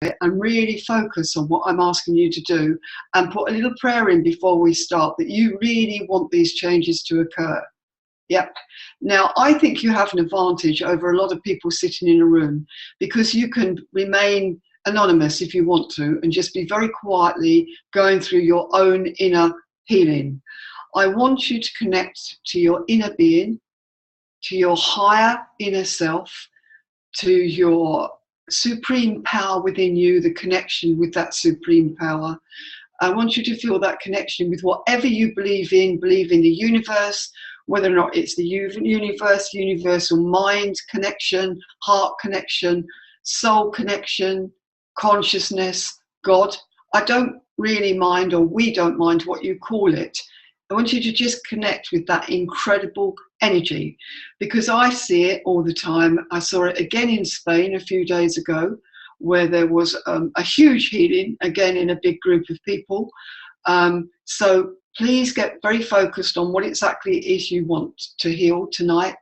it and really focus on what I'm asking you to do, and put a little prayer in before we start that you really want these changes to occur. Yep. Now, I think you have an advantage over a lot of people sitting in a room, because you can remain anonymous if you want to and just be very quietly going through your own inner healing. I want you to connect to your inner being, to your higher inner self, to your supreme power within you, the connection with that supreme power. I want you to feel that connection with whatever you believe in the universe, whether or not it's the universe, universal mind connection, heart connection, soul connection, consciousness, God. I don't really mind, or we don't mind what you call it. I want you to just connect with that incredible energy, because I see it all the time. I saw it again in Spain a few days ago, where there was a huge healing, again in a big group of people. So please get very focused on what exactly it is you want to heal tonight,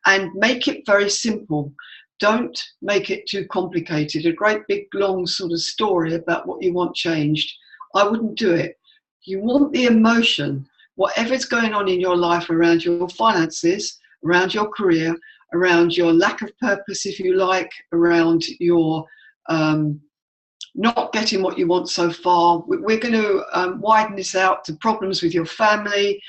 and make it very simple. Don't make it too complicated, a great big long sort of story about what you want changed. I wouldn't do it. You want the emotion, whatever's going on in your life around your finances, around your career, around your lack of purpose, if you like, around your not getting what you want so far. We're going to widen this out to problems with your family,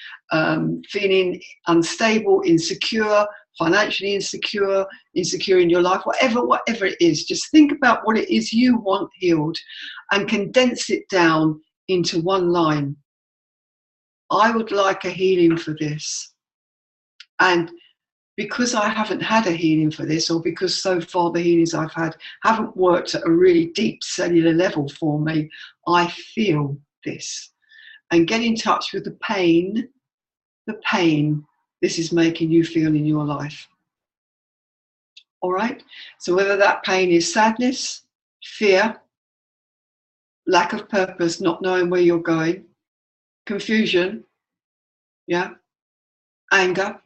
feeling unstable, insecure, financially insecure, insecure in your life, whatever it is. Just think about what it is you want healed and condense it down into one line. I would like a healing for this. And because I haven't had a healing for this, or because so far the healings I've had haven't worked at a really deep cellular level for me, I feel this. And get in touch with the pain this is making you feel in your life. All right? So whether that pain is sadness, fear, lack of purpose, not knowing where you're going, confusion, yeah, anger,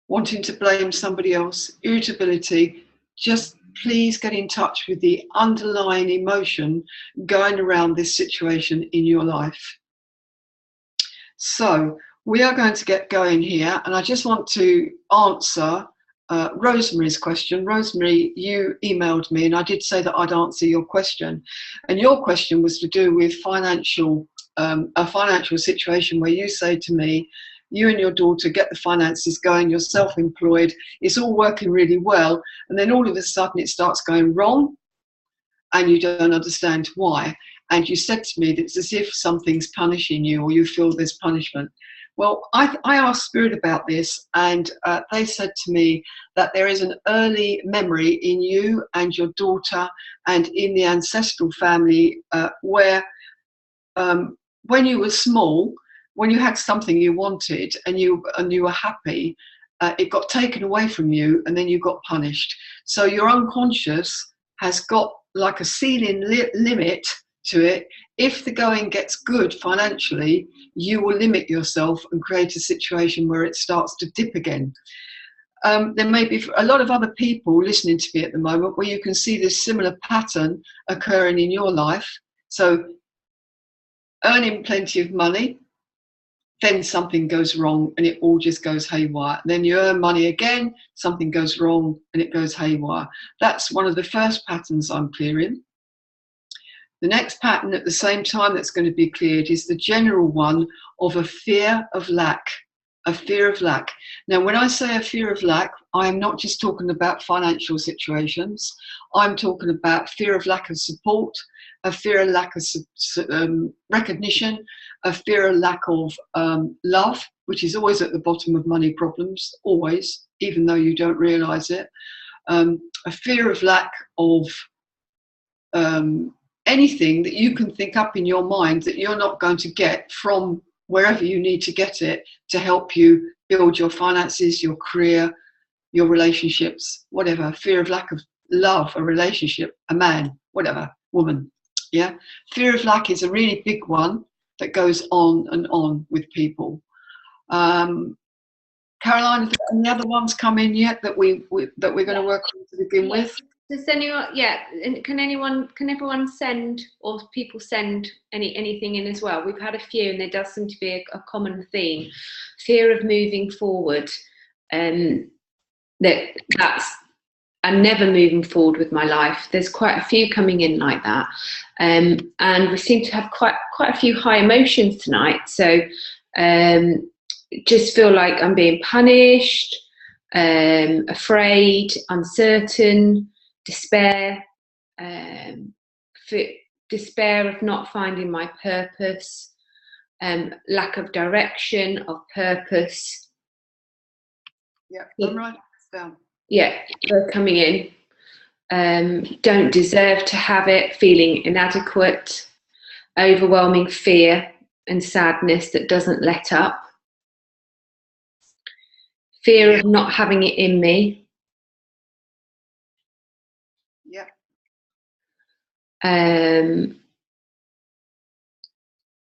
wanting to blame somebody else, irritability, just please get in touch with the underlying emotion going around this situation in your life. So we are going to get going here, and I just want to answer Rosemary's question. Rosemary, you emailed me, and I did say that I'd answer your question. And your question was to do with a financial situation where you say to me, you and your daughter get the finances going, you're self-employed, it's all working really well, and then all of a sudden it starts going wrong and you don't understand why. And you said to me that it's as if something's punishing you, or you feel there's punishment. Well, I asked Spirit about this, and they said to me that there is an early memory in you and your daughter and in the ancestral family where when you were small, when you had something you wanted and you were happy, it got taken away from you and then you got punished. So your unconscious has got like a ceiling limit to it. If the going gets good financially, you will limit yourself and create a situation where it starts to dip again. There may be a lot of other people listening to me at the moment where you can see this similar pattern occurring in your life. So earning plenty of money, then something goes wrong and it all just goes haywire. Then you earn money again, something goes wrong and it goes haywire. That's one of the first patterns I'm clearing. The next pattern at the same time that's going to be cleared is the general one of a fear of lack. A fear of lack. Now, when I say a fear of lack, I am not just talking about financial situations. I'm talking about fear of lack of support, a fear of lack of recognition, a fear of lack of love, which is always at the bottom of money problems, always, even though you don't realize it. A fear of lack of anything that you can think up in your mind that you're not going to get from wherever you need to get it to help you build your finances, your career, your relationships, whatever. Fear of lack of love, a relationship, a man, whatever, woman. Yeah. Fear of lack is a really big one that goes on and on with people. Caroline, have any other ones come in yet that we're going to work on to begin with? Does anyone, yeah, and can everyone send, or people send anything in as well? We've had a few, and there does seem to be a common theme: fear of moving forward, and that's I'm never moving forward with my life. There's quite a few coming in like that, and we seem to have quite a few high emotions tonight. So, just feel like I'm being punished, afraid, uncertain, despair, despair of not finding my purpose, lack of direction, of purpose. Yeah, I'm writing this down. Yeah, they're coming in. Don't deserve to have it, feeling inadequate, overwhelming fear and sadness that doesn't let up, fear of not having it in me. Yeah.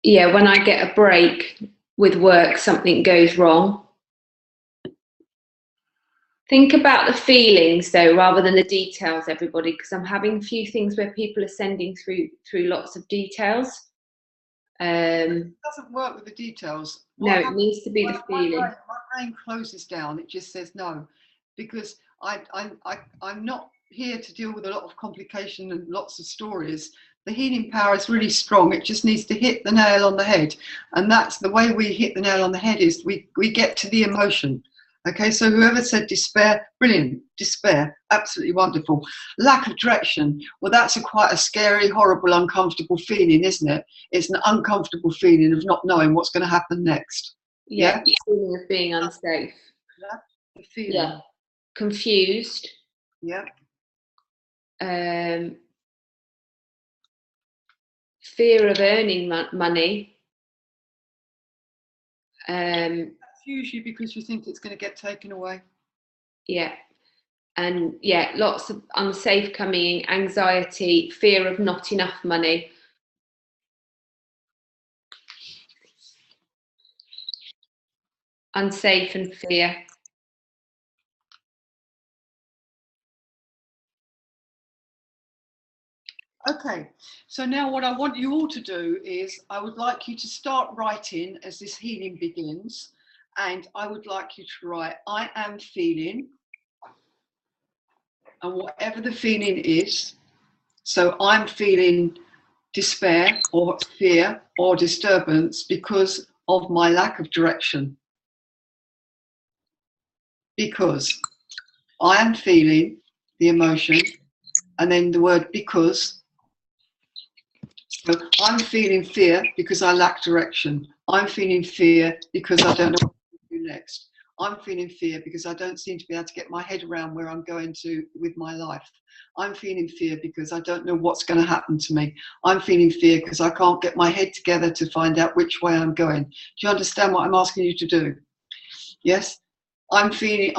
Yeah, when I get a break with work, something goes wrong. Think about the feelings though, rather than the details, everybody, because I'm having a few things where people are sending through lots of details. It doesn't work with the details. No, it needs to be the feeling. My brain closes down. It just says no, because I'm not here to deal with a lot of complication and lots of stories. The healing power is really strong. It just needs to hit the nail on the head, and that's the way we hit the nail on the head. Is we get to the emotion. Okay, so whoever said despair, brilliant. Despair, absolutely wonderful. Lack of direction, well, that's quite a scary, horrible, uncomfortable feeling, isn't it? It's an uncomfortable feeling of not knowing what's going to happen next. Yeah, the feeling of being unsafe. Yeah, the feeling. Yeah, confused. Yeah. Fear of earning money. That's usually because you think it's going to get taken away. Yeah. And yeah, lots of unsafe coming, anxiety, fear of not enough money. Unsafe and fear. Okay, so now what I want you all to do is I would like you to start writing as this healing begins, and I would like you to write, I am feeling, and whatever the feeling is, so I'm feeling despair or fear or disturbance because of my lack of direction. Because I am feeling the emotion, and then the word because. So I'm feeling fear because I lack direction. I'm feeling fear because I don't know what to do next. I'm feeling fear because I don't seem to be able to get my head around where I'm going to with my life. I'm feeling fear because I don't know what's going to happen to me. I'm feeling fear because I can't get my head together to find out which way I'm going. Do you understand what I'm asking you to do? Yes? I'm feeling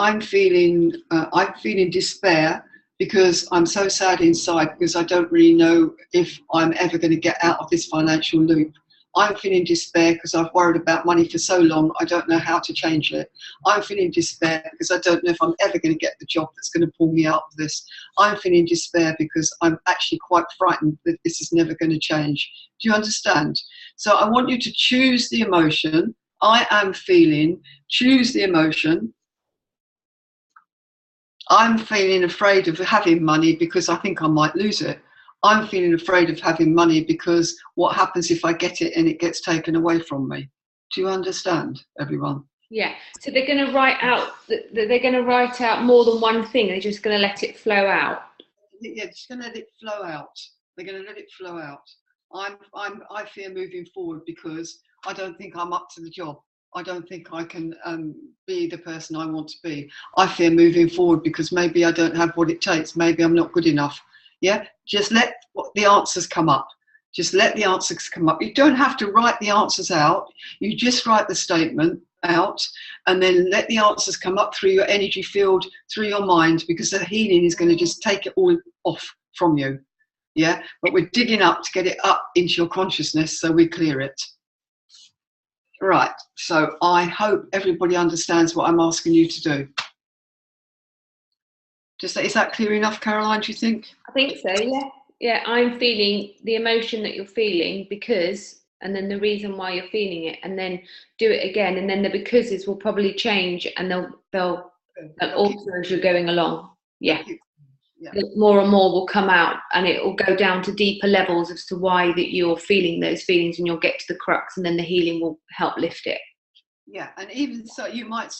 despair because I'm so sad inside because I don't really know if I'm ever going to get out of this financial loop. I'm feeling despair because I've worried about money for so long, I don't know how to change it. I'm feeling despair because I don't know if I'm ever going to get the job that's going to pull me out of this. I'm feeling despair because I'm actually quite frightened that this is never going to change. Do you understand? So I want you to choose the emotion. I am feeling, choose the emotion. I'm feeling afraid of having money because I think I might lose it. I'm feeling afraid of having money because what happens if I get it and it gets taken away from me? Do you understand, everyone? Yeah. So they're going to write out more than one thing. They're just going to let it flow out. Yeah, just going to let it flow out. They're going to let it flow out. I fear moving forward because I don't think I'm up to the job. I don't think I can be the person I want to be. I fear moving forward because maybe I don't have what it takes. Maybe I'm not good enough. Yeah, just let the answers come up. Just let the answers come up. You don't have to write the answers out. You just write the statement out and then let the answers come up through your energy field, through your mind, because the healing is going to just take it all off from you. Yeah, but we're digging up to get it up into your consciousness so we clear it. Right, so I hope everybody understands what I'm asking you to do. Is that clear enough, Caroline, do you think? I think so, yeah. Yeah, I'm feeling the emotion that you're feeling because, and then the reason why you're feeling it, and then do it again, and then the becauses will probably change, and they'll alter as you're going along. Yeah. Yeah. More and more will come out, and it will go down to deeper levels as to why that you're feeling those feelings, and you'll get to the crux, and then the healing will help lift it. Yeah, and even so, you might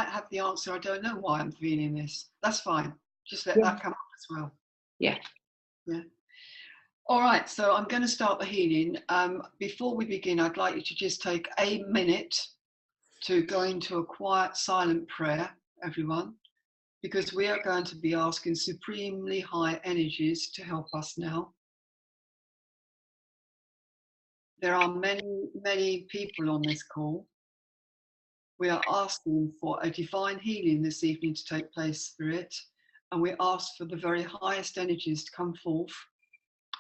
have the answer. I don't know why I'm feeling this. That's fine. Just let that come up as well. Yeah. Yeah. All right. So I'm going to start the healing. Before we begin, I'd like you to just take a minute to go into a quiet, silent prayer, everyone, because we are going to be asking supremely high energies to help us now. There are many, many people on this call. We are asking for a divine healing this evening to take place, Spirit, and we ask for the very highest energies to come forth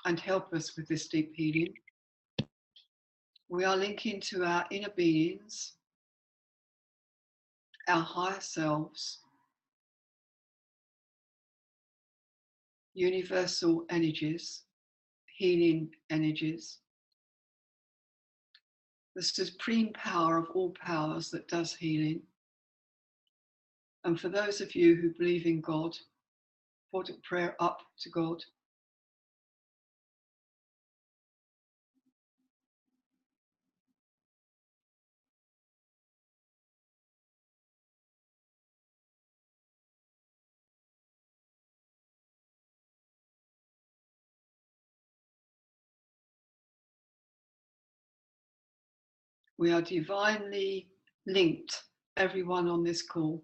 and help us with this deep healing. We are linking to our inner beings, our higher selves, universal energies, healing energies, the supreme power of all powers that does healing. And for those of you who believe in God, put a prayer up to God. We are divinely linked, everyone on this call,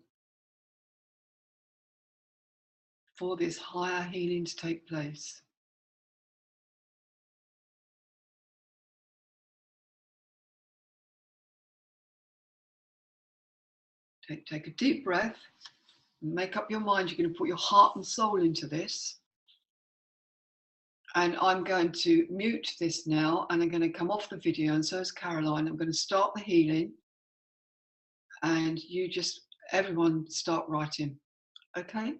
for this higher healing to take place. Take a deep breath, make up your mind. You're going to put your heart and soul into this. And I'm going to mute this now, and I'm going to come off the video, and so is Caroline. I'm going to start the healing, and everyone start writing. Okay?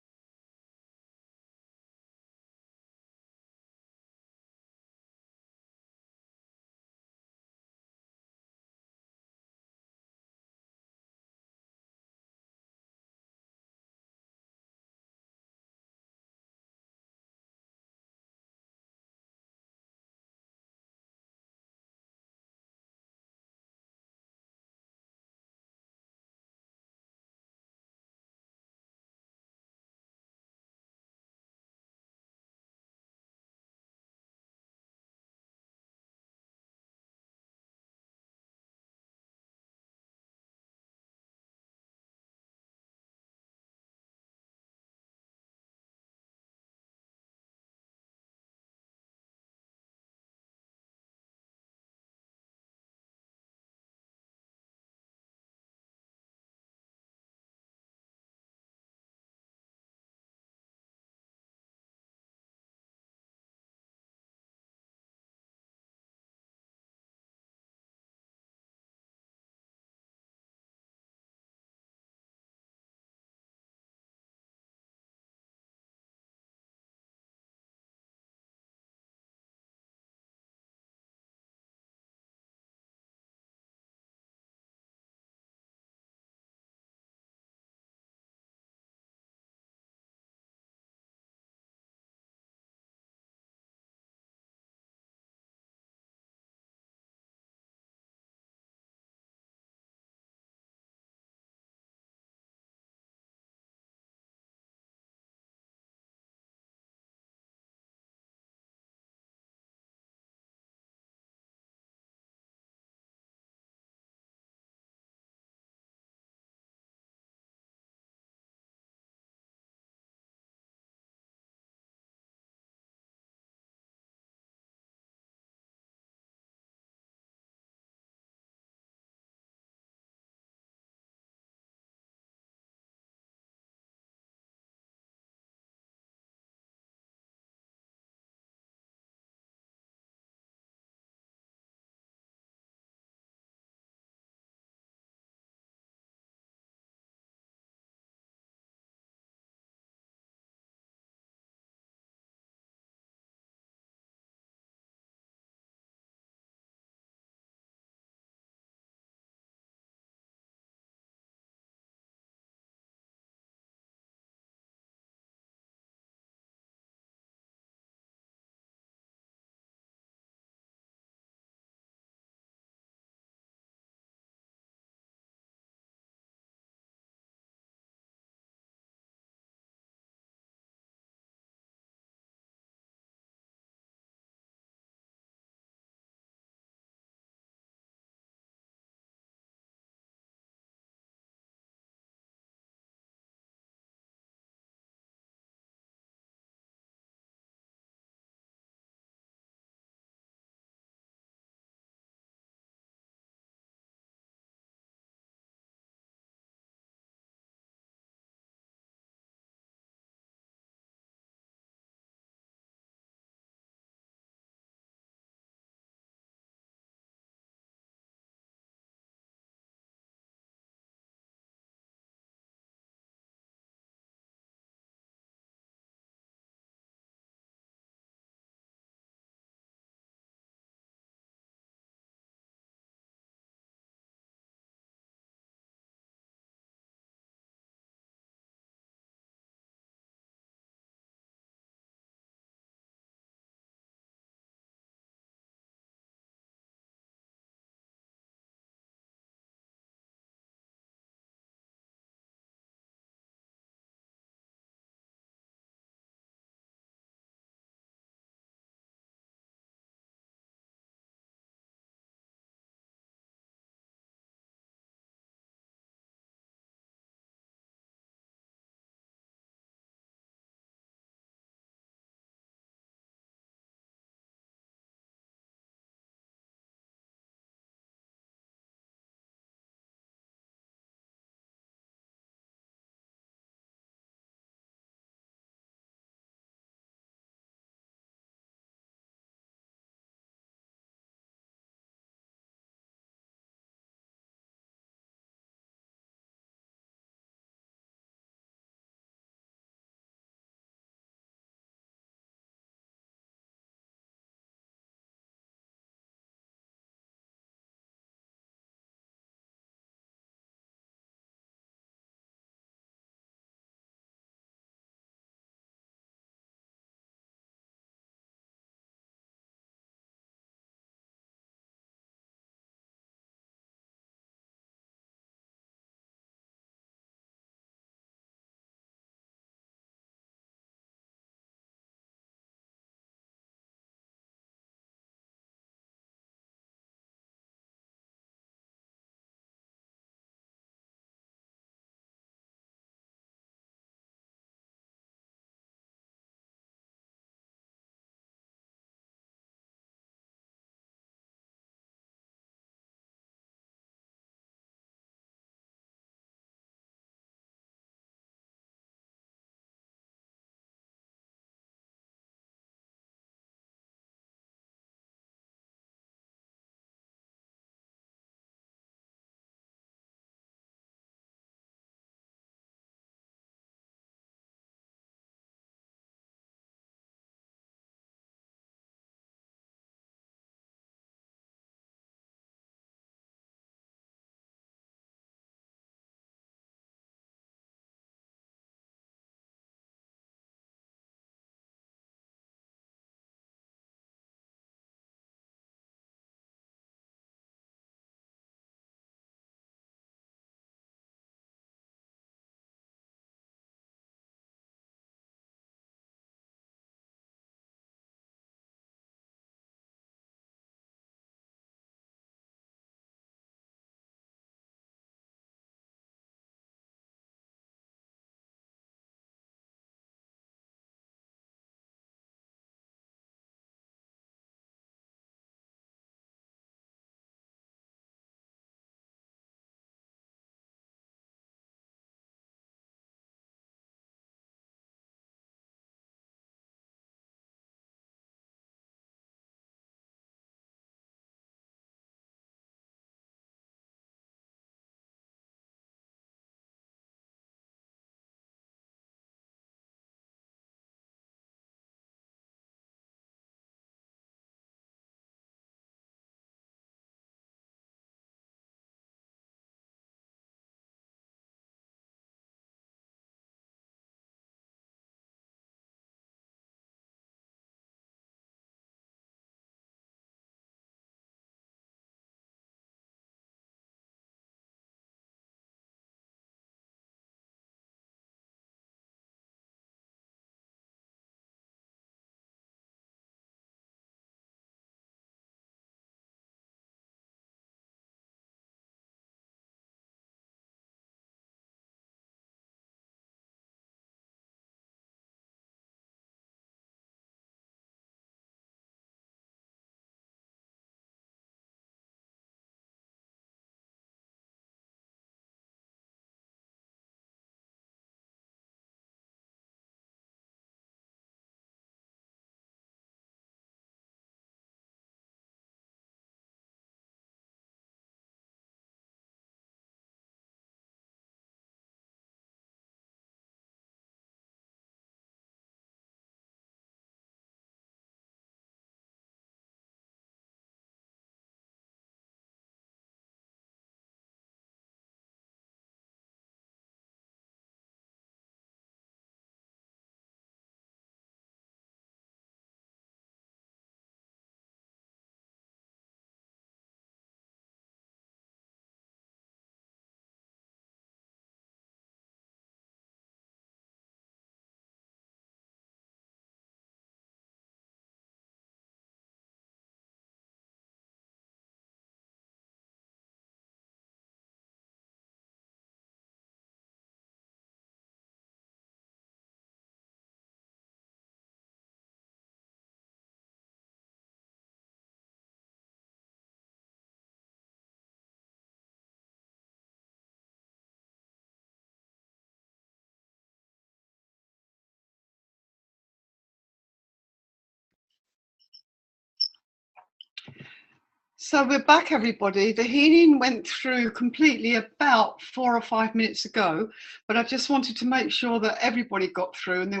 So we're back, everybody. The healing went through completely about 4 or 5 minutes ago, but I just wanted to make sure that everybody got through and there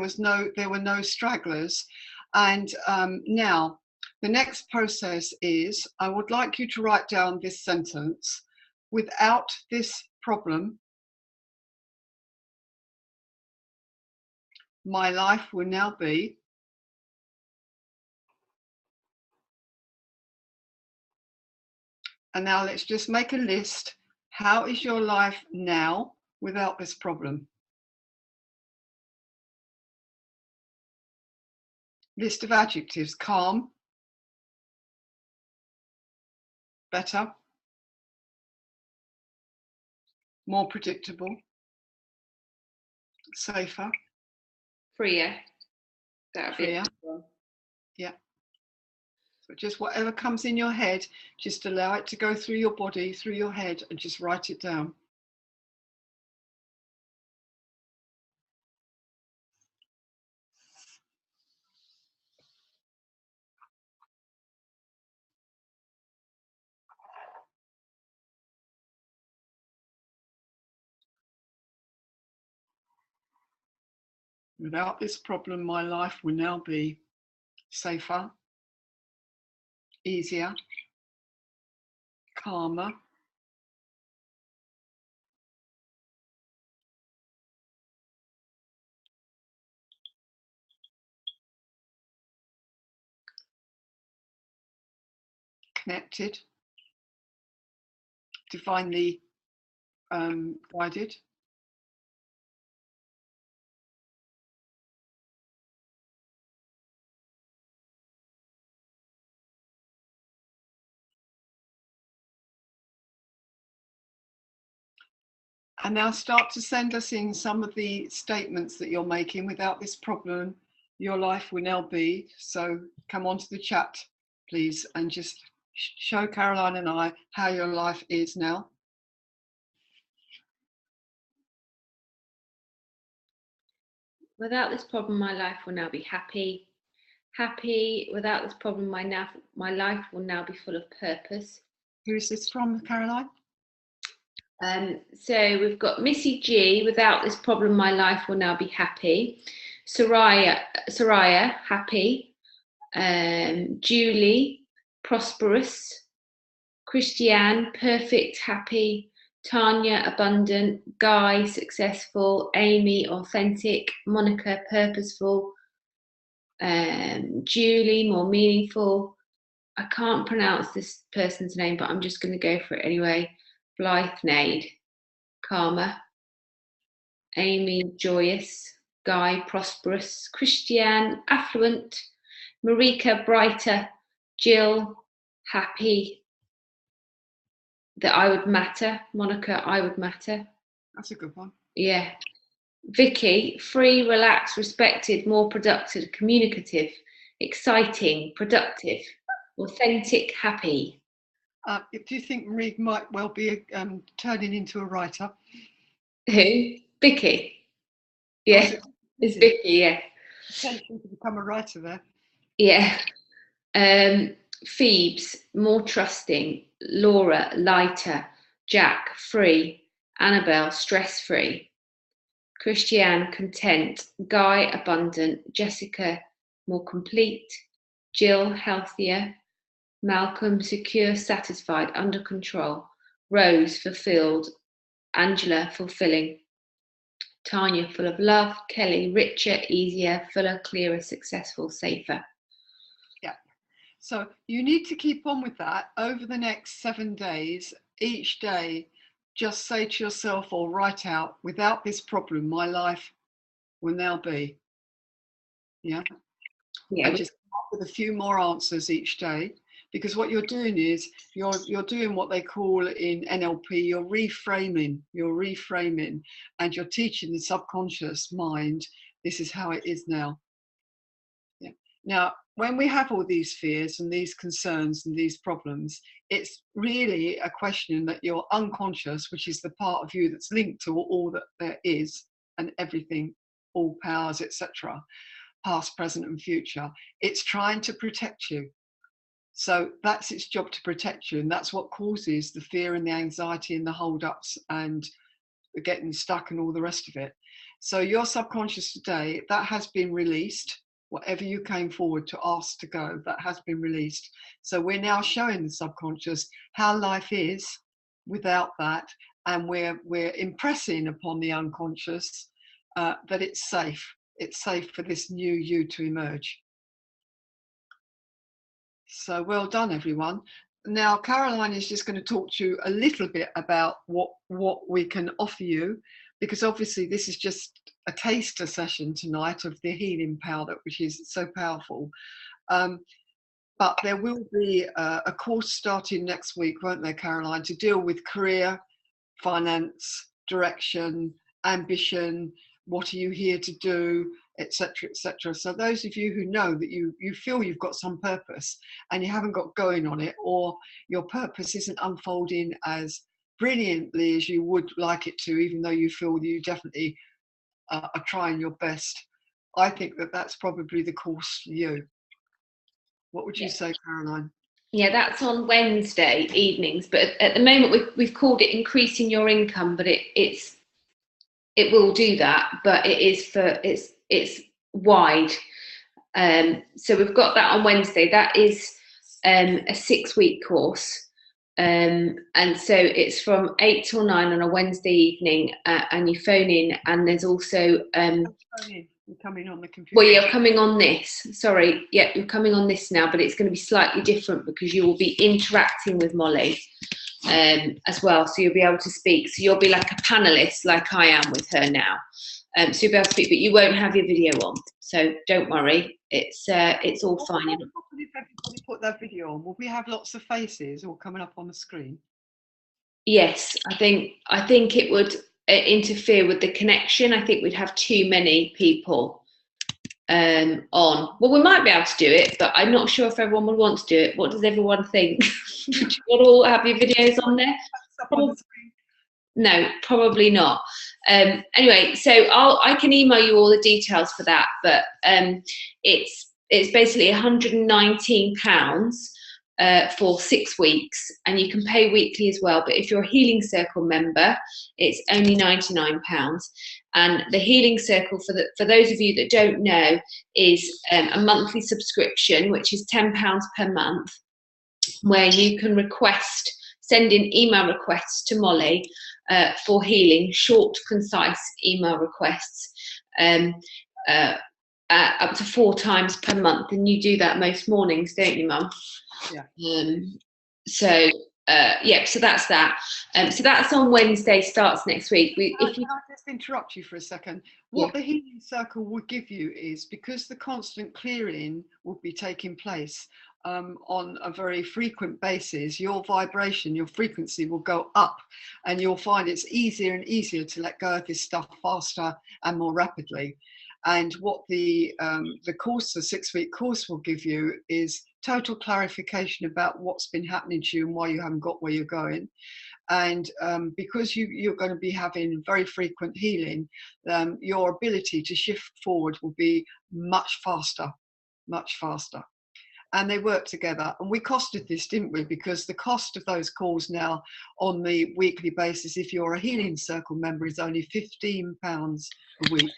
were no stragglers. And now the next process is I would like you to write down this sentence: without this problem, my life will now be. And now let's just make a list. How is your life now without this problem? List of adjectives: calm, better, more predictable, safer, Freer. That'd be freer. Yeah. So just whatever comes in your head, just allow it to go through your body, through your head, and just write it down. Without this problem, my life will now be safer, easier, calmer, connected, divinely guided, and now start to send us in some of the statements that you're making. Without this problem, your life will now be. So come onto the chat, please, and just show Caroline and I how your life is now. Without this problem, my life will now be happy. Happy. Without this problem, my life will now be full of purpose. Who is this from, Caroline? So we've got Missy G. Without this problem, my life will now be happy. Soraya, happy. Julie, prosperous. Christiane, perfect, happy. Tanya, abundant. Guy, successful. Amy, authentic. Monica, purposeful. Julie, more meaningful. I can't pronounce this person's name, but I'm just going to go for it anyway. Blythenade, calmer. Amy, joyous. Guy, prosperous. Christiane, affluent. Marika, brighter. Jill, happy. That I would matter. Monica, I would matter. That's a good one. Yeah. Vicky, free, relaxed, respected, more productive, communicative, exciting, productive, authentic, happy. Do you think Marie might well be turning into a writer? Who? Vicky. Yeah, it's Vicky. Yeah. Potential to become a writer there. Yeah. Phoebes, more trusting. Laura, lighter. Jack, free. Annabelle, stress-free. Christiane, content. Guy, abundant. Jessica, more complete. Jill, healthier. Malcolm, secure, satisfied, under control. Rose, fulfilled. Angela, fulfilling. Tanya, full of love. Kelly, richer, easier, fuller, clearer, successful, safer. Yeah. So you need to keep on with that over the next 7 days. Each day, just say to yourself or write out, without this problem, my life will now be. Yeah. Yeah. And just come up with a few more answers each day. Because what you're doing is you're doing what they call in NLP, you're reframing, and you're teaching the subconscious mind, this is how it is now. Yeah. Now, when we have all these fears and these concerns and these problems, it's really a question that your unconscious, which is the part of you that's linked to all that there is and everything, all powers, etc., past, present, and future, it's trying to protect you. So that's its job, to protect you, and that's what causes the fear and the anxiety and the hold-ups and getting stuck and all the rest of it. So your subconscious today, that has been released. Whatever you came forward to ask to go, that has been released. So we're now showing the subconscious how life is without that, and we're impressing upon the unconscious that it's safe. It's safe for this new you to emerge. So well done, everyone. Now, Caroline is just going to talk to you a little bit about what we can offer you, because obviously this is just a taster session tonight of the healing powder, which is so powerful. But there will be a course starting next week, won't there, Caroline, to deal with career, finance, direction, ambition, what are you here to do, etc., etc. So those of you who know that you feel you've got some purpose and you haven't got going on it, or your purpose isn't unfolding as brilliantly as you would like it to, even though you feel you definitely are trying your best, I think that that's probably the course for you. What would you say, Caroline? Yeah, that's on Wednesday evenings, but at the moment we've called it increasing your income, but it will do that, but it's wide. So we've got that on Wednesday. That is a 6-week course, and so it's from 8 till 9 on a Wednesday evening, and you phone in, and there's also You're coming on the computer. well, you're coming on this. Sorry, yeah, you're coming on this now, but it's going to be slightly different because you will be interacting with Molly as well. So you'll be able to speak. So you'll be like a panelist, like I am with her now. So you'll be able to speak, but you won't have your video on. So don't worry, it's all fine. If everybody put their video on, will we have lots of faces all coming up on the screen? Yes, I think it would interfere with the connection. I think we'd have too many people on. Well, we might be able to do it, but I'm not sure if everyone would want to do it. What does everyone think? Would you want to all have your videos on there? No, probably not. Anyway, so I can email you all the details for that, but it's basically £119 for 6 weeks, and you can pay weekly as well. But if you're a Healing Circle member, it's only £99. And the Healing Circle, for those of you that don't know, is a monthly subscription, which is £10 per month, where you can send in email requests to Molly for healing, short, concise email requests, up to 4 times per month. And you do that most mornings, don't you, Mum? Yeah. So that's that. So that's on Wednesday, starts next week. Can I just interrupt you for a second? What the Healing Circle will give you is, because the constant clearing will be taking place on a very frequent basis, your vibration, your frequency will go up, and you'll find it's easier and easier to let go of this stuff faster and more rapidly. And what the course, the 6-week course, will give you is total clarification about what's been happening to you and why you haven't got where you're going. And because you're going to be having very frequent healing, your ability to shift forward will be much faster, much faster. And they work together. And we costed this, didn't we? Because the cost of those calls now on the weekly basis, if you're a Healing Circle member, is only £15 a week.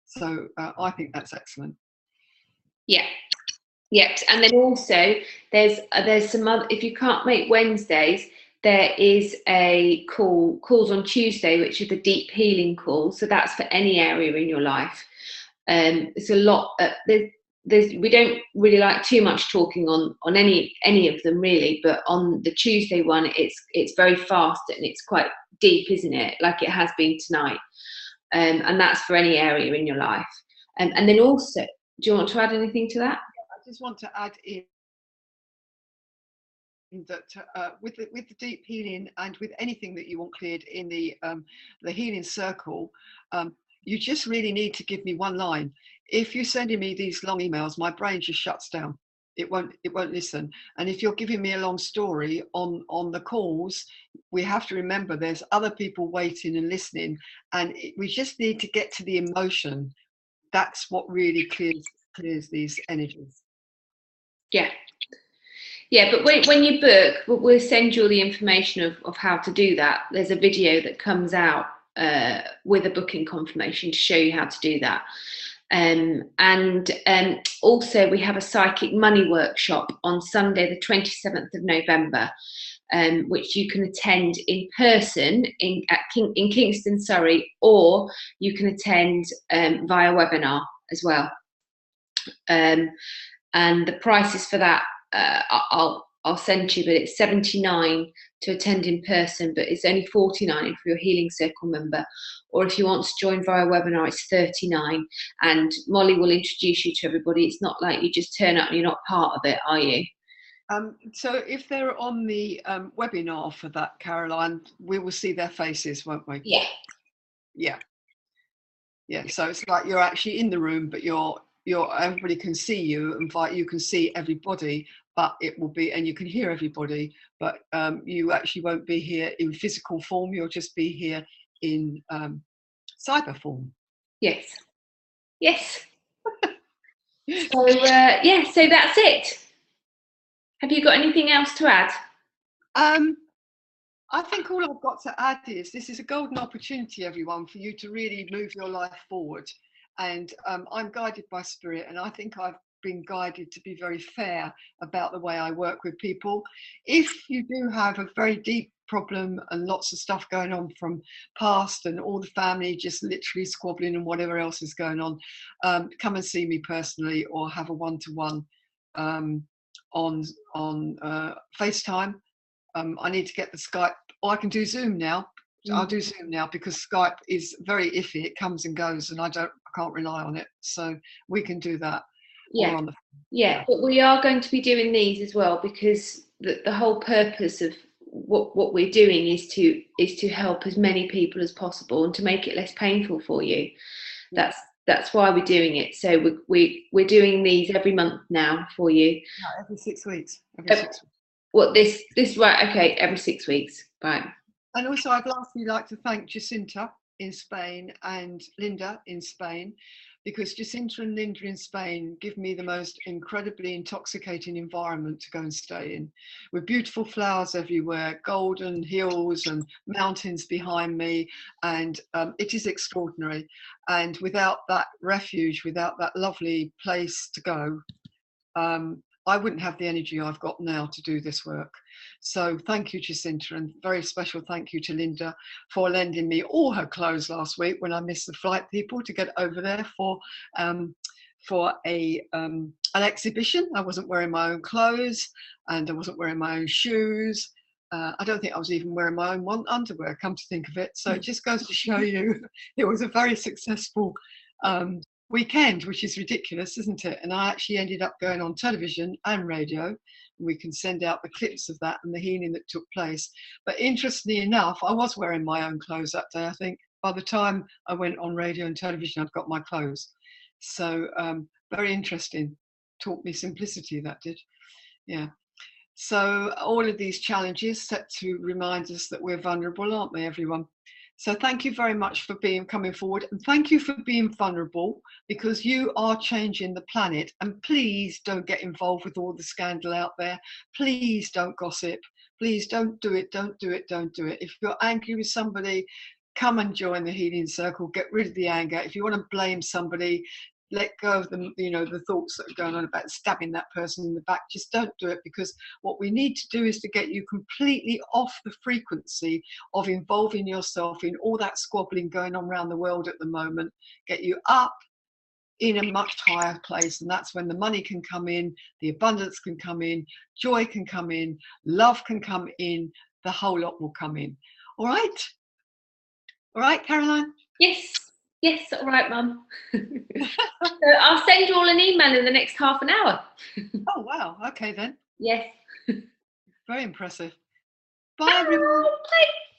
So I think that's excellent. Yeah. Yep. And then also there's some other, if you can't make Wednesdays, there is a calls on Tuesday, which is the deep healing call. So that's for any area in your life. It's a lot. We don't really like too much talking on any of them really, but on the Tuesday one, it's very fast and it's quite deep, isn't it? Like it has been tonight. And that's for any area in your life. And then also, do you want to add anything to that? I just want to add in that with the deep healing and with anything that you want cleared in the Healing Circle, you just really need to give me one line. If you're sending me these long emails, my brain just shuts down. It won't listen. And if you're giving me a long story on the calls, we have to remember there's other people waiting and listening, and we just need to get to the emotion. That's what really clears these energies. Yeah, but when you book, we'll send you all the information of how to do that. There's a video that comes out with a booking confirmation to show you how to do that. And also we have a psychic money workshop on Sunday, the 27th of November, which you can attend in person in Kingston, Surrey, or you can attend via webinar as well. And the prices for that, I'll send to you, but it's £79 to attend in person, but it's only £49 for your Healing Circle member. Or if you want to join via webinar, it's £39. And Molly will introduce you to everybody. It's not like you just turn up and you're not part of it, are you? So if they're on the webinar for that, Caroline, we will see their faces, won't we? Yeah. Yeah. Yeah. So it's like you're actually in the room, but everybody can see you, and you can see everybody, but it will be, and you can hear everybody, but you actually won't be here in physical form. You'll just be here in cyber form. Yes. Yes. So yeah, so that's it. Have you got anything else to add? I think all I've got to add is this is a golden opportunity, everyone, for you to really move your life forward. And I'm guided by spirit, and I think I've been guided to be very fair about the way I work with people. If you do have a very deep problem and lots of stuff going on from past and all the family just literally squabbling and whatever else is going on, come and see me personally or have a one-to-one on FaceTime. I need to get the Skype, or I can do Zoom now. I'll do Zoom now because Skype is very iffy. It comes and goes, and I can't rely on it. So we can do that. Yeah, on the, yeah. But we are going to be doing these as well, because the whole purpose of what we're doing is to help as many people as possible and to make it less painful for you. That's why we're doing it. So we're doing these every month now for you. No, every 6 weeks. What this right? Okay, every 6 weeks, right. And also, I'd lastly like to thank Jacinta in Spain and Linda in Spain, because Jacinta and Linda in Spain give me the most incredibly intoxicating environment to go and stay in, with beautiful flowers everywhere, golden hills and mountains behind me, and it is extraordinary. And without that refuge, without that lovely place to go, I wouldn't have the energy I've got now to do this work. So thank you, Jacinta, and very special thank you to Linda for lending me all her clothes last week when I missed the flight, people, to get over there for an exhibition. I wasn't wearing my own clothes and I wasn't wearing my own shoes. I don't think I was even wearing my own underwear, come to think of it. So it just goes to show you it was a very successful weekend, which is ridiculous, isn't it? And I actually ended up going on television and radio. We can send out the clips of that and the healing that took place. But interestingly enough, I was wearing my own clothes that day. I think by the time I went on radio and television, I'd got my clothes. So very interesting. Taught me simplicity, that did. Yeah. So all of these challenges set to remind us that we're vulnerable, aren't they, everyone? So thank you very much for coming forward, and thank you for being vulnerable, because you are changing the planet. And please don't get involved with all the scandal out there. Please don't gossip. Please don't do it. Don't do it. Don't do it. If you're angry with somebody, come and join the Healing Circle. Get rid of the anger. If you want to blame somebody, let go of them, the thoughts that are going on about stabbing that person in the back. Just don't do it, because what we need to do is to get you completely off the frequency of involving yourself in all that squabbling going on around the world at the moment. Get you up in a much higher place, and that's when the money can come in, the abundance can come in, joy can come in, love can come in, the whole lot will come in. All right, Caroline? Yes, all right, Mum. So I'll send you all an email in the next half an hour. Oh, wow. Okay, then. Yes. Very impressive. Bye, everyone. Bye.